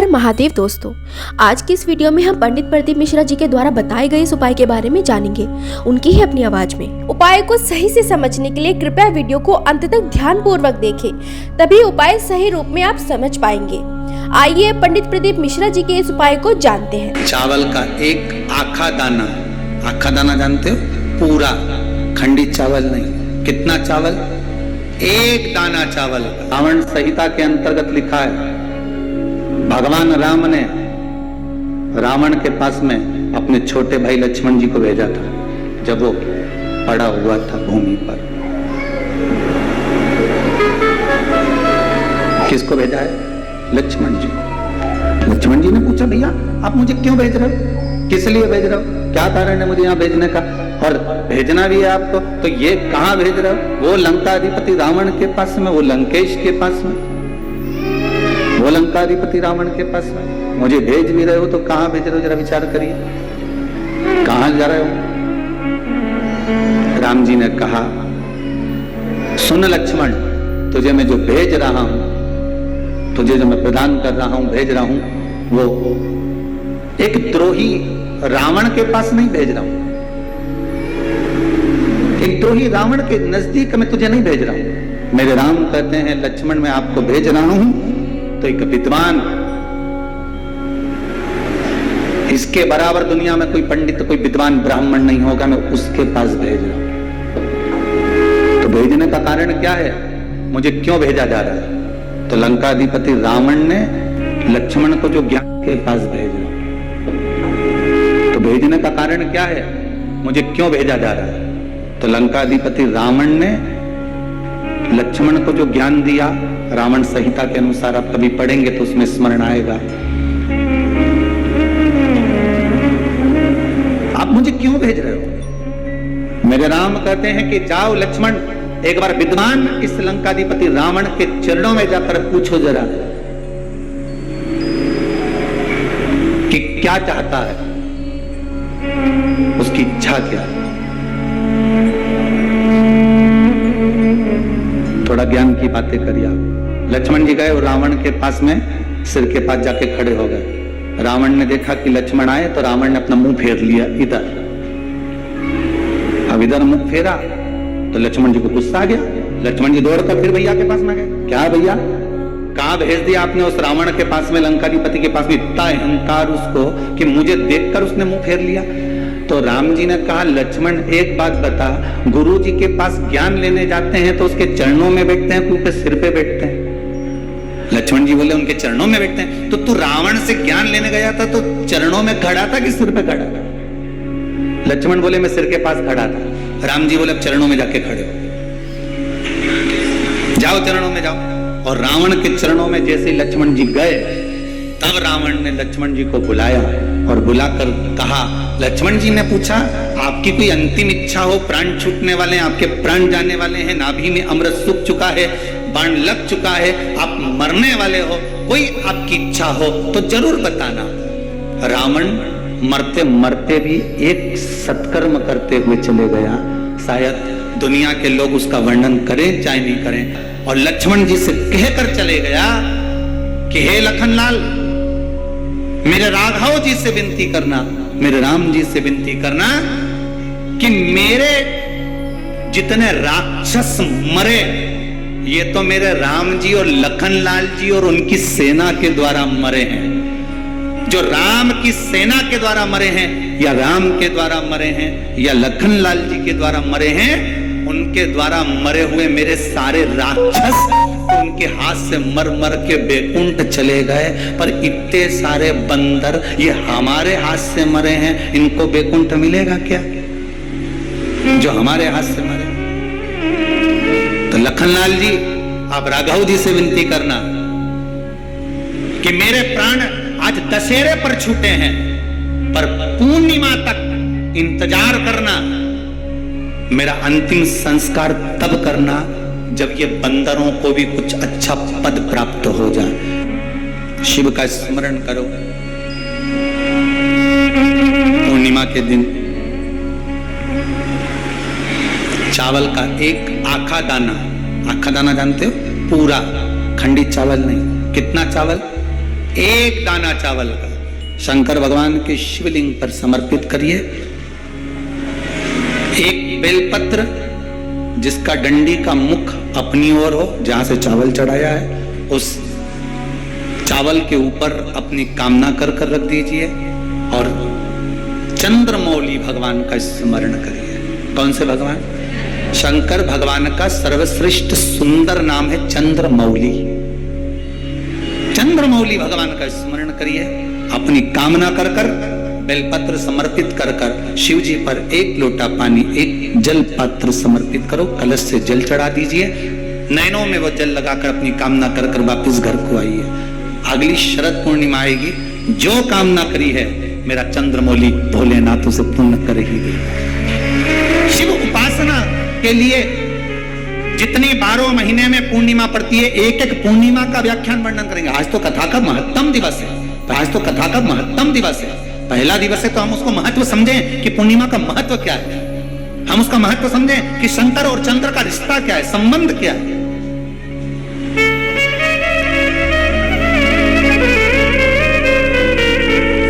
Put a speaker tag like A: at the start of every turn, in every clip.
A: महादेव दोस्तों, आज की इस वीडियो में हम पंडित प्रदीप मिश्रा जी के द्वारा बताए गए इस उपाय के बारे में जानेंगे, उनकी ही अपनी आवाज में। उपाय को सही से समझने के लिए कृपया वीडियो को अंत तक ध्यान पूर्वक देखें, तभी उपाय सही रूप में आप समझ पाएंगे। आइए पंडित प्रदीप मिश्रा जी के इस उपाय को जानते हैं।
B: चावल का एक आखा दाना जानते हो? पूरा, खंडित चावल नहीं। कितना चावल? एक दाना चावल। रावण संहिता के अंतर्गत लिखा है, भगवान राम ने रावण के पास में अपने छोटे भाई लक्ष्मण जी को भेजा था जब वो पड़ा हुआ था भूमि पर। किसको भेजा है? लक्ष्मण जी। लक्ष्मण जी ने पूछा, भैया आप मुझे क्यों भेज रहे हो? किस लिए भेज रहे हो? क्या कारण है मुझे यहाँ भेजने का? और भेजना भी है आपको तो ये कहाँ भेज रहे हो? वो लंकाधिपति रावण के पास में, वो लंकेश के पास में, वो लंकाधिपति रावण के पास में मुझे भेज भी रहे हो तो कहाँ भेज रहे हो? जरा विचार करिए, कहाँ जा रहे हो? राम जी ने कहा, सुन लक्ष्मण, तुझे मैं जो भेज रहा हूं, तुझे जो मैं प्रदान कर रहा हूं, भेज रहा हूं, वो एक द्रोही रावण के पास नहीं भेज रहा हूं। एक द्रोही रावण के नजदीक मैं तुझे नहीं भेज रहा हूं। मेरे राम कहते हैं, लक्ष्मण मैं आपको भेज रहा हूं तो एक विद्वान, इसके बराबर दुनिया में कोई पंडित, कोई विद्वान ब्राह्मण नहीं होगा, मैं उसके पास भेज रहा हूं। तो भेजने का कारण क्या है? मुझे क्यों भेजा जा रहा है? तो लंकाधिपति रावण ने लक्ष्मण को जो ज्ञान के पास भेजा, तो भेजने का कारण क्या है? मुझे क्यों भेजा जा रहा है? तो लंकाधिपति रावण ने लक्ष्मण को जो ज्ञान दिया, रावण संहिता के अनुसार आप कभी पढ़ेंगे तो उसमें स्मरण आएगा। आप मुझे क्यों भेज रहे हो? मेरे राम कहते हैं कि जाओ लक्ष्मण, एक बार विद्वान इस लंकाधिपति रावण के चरणों में जाकर पूछो जरा कि क्या चाहता है, उसकी इच्छा क्या है। थोड़ा ज्ञान की बातें करिए आप। लक्ष्मण जी गए और रावण के पास में सिर के पास जाके खड़े हो गए। रावण ने देखा कि लक्ष्मण आए तो रावण ने अपना मुंह फेर लिया इधर। अब इधर मुंह फेरा तो लक्ष्मण जी को गुस्सा आ गया। लक्ष्मण जी दौड़कर फिर भैया के पास में गए। क्या भैया, कहाँ भेज दिया आपने उस रावण के पास में, लंकाधिपति के पास में? इतना अहंकार उसको कि मुझे देखकर उसने मुंह फेर लिया। तो राम जी ने कहा, लक्ष्मण एक बात बता, गुरु जी के पास ज्ञान लेने जाते हैं तो उसके चरणों में बैठते हैं, उनके सिर पे बैठते हैं? लक्ष्मण जी बोले, उनके चरणों में बैठते हैं। तो तू रावण से ज्ञान लेने गया था तो चरणों में खड़ा था कि सिर पे खड़ा था? लक्ष्मण बोले, मैं सिर के पास खड़ा था। राम जी बोले, अब चरणों में जाके खड़े हो, जाओ चरणों में जाओ। और रावण के चरणों में जैसे लक्ष्मण जी गए, तब रावण ने लक्ष्मण जी को बुलाया और बुलाकर कहा, लक्ष्मण जी ने पूछा, आपकी कोई अंतिम इच्छा हो? प्राण छूटने वाले हैं, आपके प्राण जाने वाले हैं, नाभि में अमृत सूख चुका है, बाण लग चुका है, आप मरने वाले हो, कोई आपकी इच्छा हो तो जरूर बताना। रावण मरते मरते भी एक सत्कर्म करते हुए चले गया। शायद दुनिया के लोग उसका वर्णन करें चाहे नहीं करें। और लक्ष्मण जी से कहकर चले गया कि हे लखनलाल, मेरे राघव जी से विनती करना, मेरे राम जी से विनती करना कि मेरे जितने राक्षस मरे, ये तो मेरे राम जी और लखनलाल जी और उनकी सेना के द्वारा मरे हैं। जो राम की सेना के द्वारा मरे हैं, या राम के द्वारा मरे हैं, या लखनलाल जी के द्वारा मरे हैं, उनके द्वारा मरे हुए मेरे सारे राक्षस उनके हाथ से मर मर के बैकुंठ चले गए। पर इतने सारे बंदर ये हमारे हाथ से मरे हैं, इनको बैकुंठ मिलेगा क्या जो हमारे हाथ से मरे? तो लखनलाल जी, आप राघव जी से विनती करना कि मेरे प्राण आज दशहरे पर छूटे हैं, पर पूर्णिमा तक इंतजार करना, मेरा अंतिम संस्कार तब करना जब ये बंदरों को भी कुछ अच्छा पद प्राप्त हो जाए। शिव का स्मरण करो। पूर्णिमा के दिन चावल का एक आखा दाना जानते हो? पूरा, खंडित चावल नहीं। कितना चावल? एक दाना चावल का शंकर भगवान के शिवलिंग पर समर्पित करिए। एक बेलपत्र जिसका डंडी का मुख अपनी ओर हो, जहां से चावल चढ़ाया है, उस चावल के ऊपर अपनी कामना कर रख दीजिए और चंद्रमौली भगवान का स्मरण करिए। कौन से भगवान? शंकर भगवान का सर्वश्रेष्ठ सुंदर नाम है चंद्रमौली। चंद्रमौली भगवान का स्मरण करिए। अपनी कामना कर बेलपत्र समर्पित कर शिव जी पर एक लोटा पानी, एक जल पात्र समर्पित करो, कलश से जल चढ़ा दीजिए। नैनों में वो जल लगाकर अपनी कामना कर वापिस घर को आइए। अगली शरद पूर्णिमा आएगी, जो कामना करी है मेरा चंद्रमौली भोलेनाथ उसे पूर्ण कर ही दे। शिव उपासना के लिए जितनी 12 महीने में पूर्णिमा पड़ती है, एक एक पूर्णिमा का व्याख्यान वर्णन करेंगे। आज तो कथा का महत्तम दिवस है, पहला दिवस है, तो हम उसको महत्व समझें कि पूर्णिमा का महत्व क्या है, हम उसका महत्व समझें कि शंकर और चंद्र का रिश्ता क्या है, संबंध क्या है।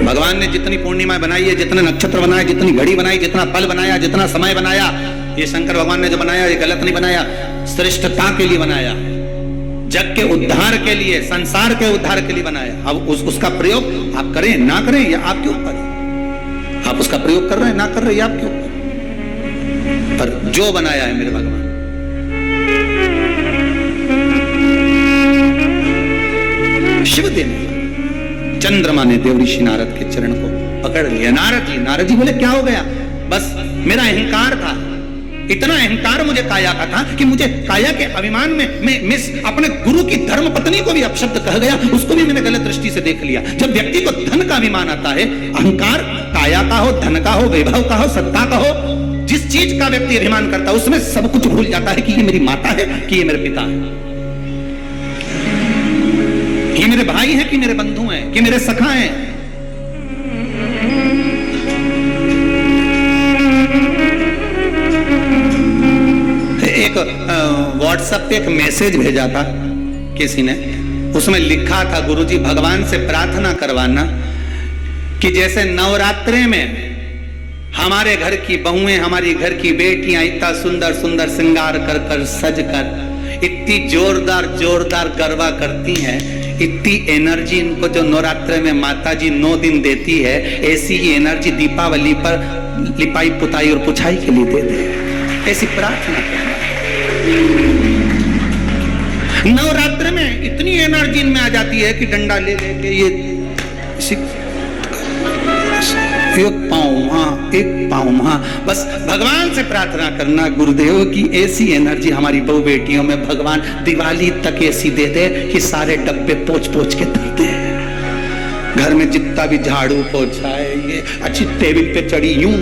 B: भगवान ने जितनी पूर्णिमा बनाई है, जितने नक्षत्र बनाए, जितनी घड़ी बनाई, जितना पल बनाया, जितना समय बनाया, ये शंकर भगवान ने जो बनाया ये गलत नहीं बनाया, श्रेष्ठता के लिए बनाया, जग के उद्धार के लिए, संसार के उद्धार के लिए बनाया। अब उसका प्रयोग आप करें ना करें ये आपके ऊपर है। आप उसका प्रयोग कर रहे हैं ना कर रहे हैं आपके ऊपर, पर जो बनाया है मेरे भगवान। शिव देव चंद्रमा ने देवऋषि नारद के चरण को पकड़ लिया। नारद जी बोले क्या हो गया? बस मेरा अहंकार था, इतना अहंकार मुझे काया का था कि मुझे काया के अभिमान में मैं अपने गुरु की धर्म पत्नी को भी अपशब्द कह गया, उसको भी मैंने गलत दृष्टि से देख लिया। जब व्यक्ति को धन का अभिमान आता है, अहंकार काया का हो, धन का हो, वैभव का हो, सत्ता का हो, जिस चीज का व्यक्ति अभिमान करता है उसमें सब कुछ भूल जाता है कि ये मेरी माता है कि ये मेरे पिता है, ये मेरे भाई हैं कि मेरे बंधु हैं कि मेरे सखा हैं। एक व्हाट्सएप पे एक मैसेज भेजा था किसी ने, उसमें लिखा था गुरुजी भगवान से प्रार्थना करवाना कि जैसे नवरात्रे में हमारे घर की बहुएं, हमारी घर की बेटियां इतना सुंदर सुंदर श्रृंगार कर सज कर इतनी जोरदार गरबा करती हैं, इतनी एनर्जी इनको जो नवरात्रे में माता जी 9 दिन देती है, ऐसी ही एनर्जी दीपावली पर लिपाई पुताई और पुछाई के लिए दे दे। ऐसी प्रार्थना करना। नवरात्र में इतनी एनर्जी इनमें आ जाती है कि डंडा ले लेके ये एक पाँव वहां, बस भगवान से प्रार्थना करना गुरुदेव की ऐसी एनर्जी हमारी बहु बेटियों में भगवान दिवाली तक ऐसी दे दे कि सारे डब्बे पोंछ के धर दे। घर में जितना भी झाड़ू पोछा है, ये अच्छी टेबल पे चढ़ी यूं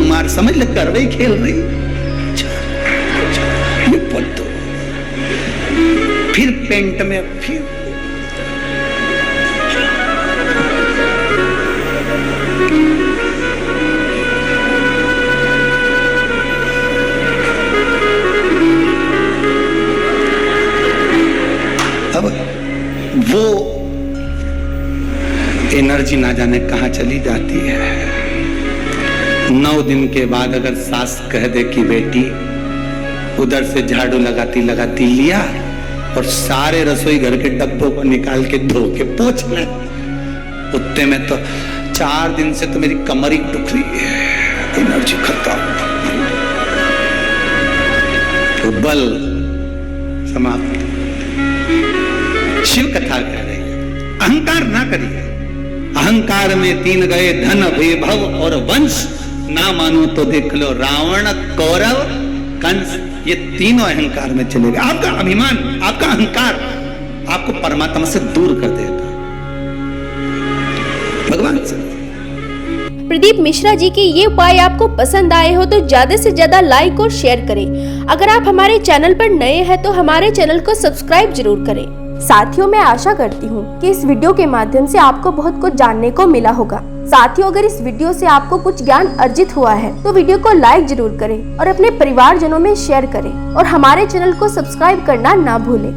B: मार समझ ले कर रही, खेल रही, ये बोल दो, फिर पेंट में फिर अब वो एनर्जी ना जाने कहां चली जाती है। 9 दिन के बाद अगर सास कह दे कि बेटी उधर से झाड़ू लगाती लिया और सारे रसोई घर के डब्बों को निकाल के धो के पोंछ ले, उतने में तो 4 दिन से तो मेरी कमर ही दुख रही है, एनर्जी खत्म, तो बल समाप्त। शिव कथा कह रही है अहंकार ना करिए। अहंकार में 3 गए धन वैभव और वंश, ना मानो तो देख लो रावण कौरव कंस, ये तीनों अहंकार में चले गए। आपका अभिमान, आपका अहंकार आपको परमात्मा से दूर कर देगा, भगवान से।
A: प्रदीप मिश्रा जी के ये उपाय आपको पसंद आए हो तो ज्यादा से ज्यादा लाइक और शेयर करें। अगर आप हमारे चैनल पर नए हैं तो हमारे चैनल को सब्सक्राइब जरूर करें। साथियों, मैं आशा करती हूँ कि इस वीडियो के माध्यम से आपको बहुत कुछ जानने को मिला होगा। साथियों, अगर इस वीडियो से आपको कुछ ज्ञान अर्जित हुआ है तो वीडियो को लाइक जरूर करें और अपने परिवारजनों में शेयर करें और हमारे चैनल को सब्सक्राइब करना ना भूलें।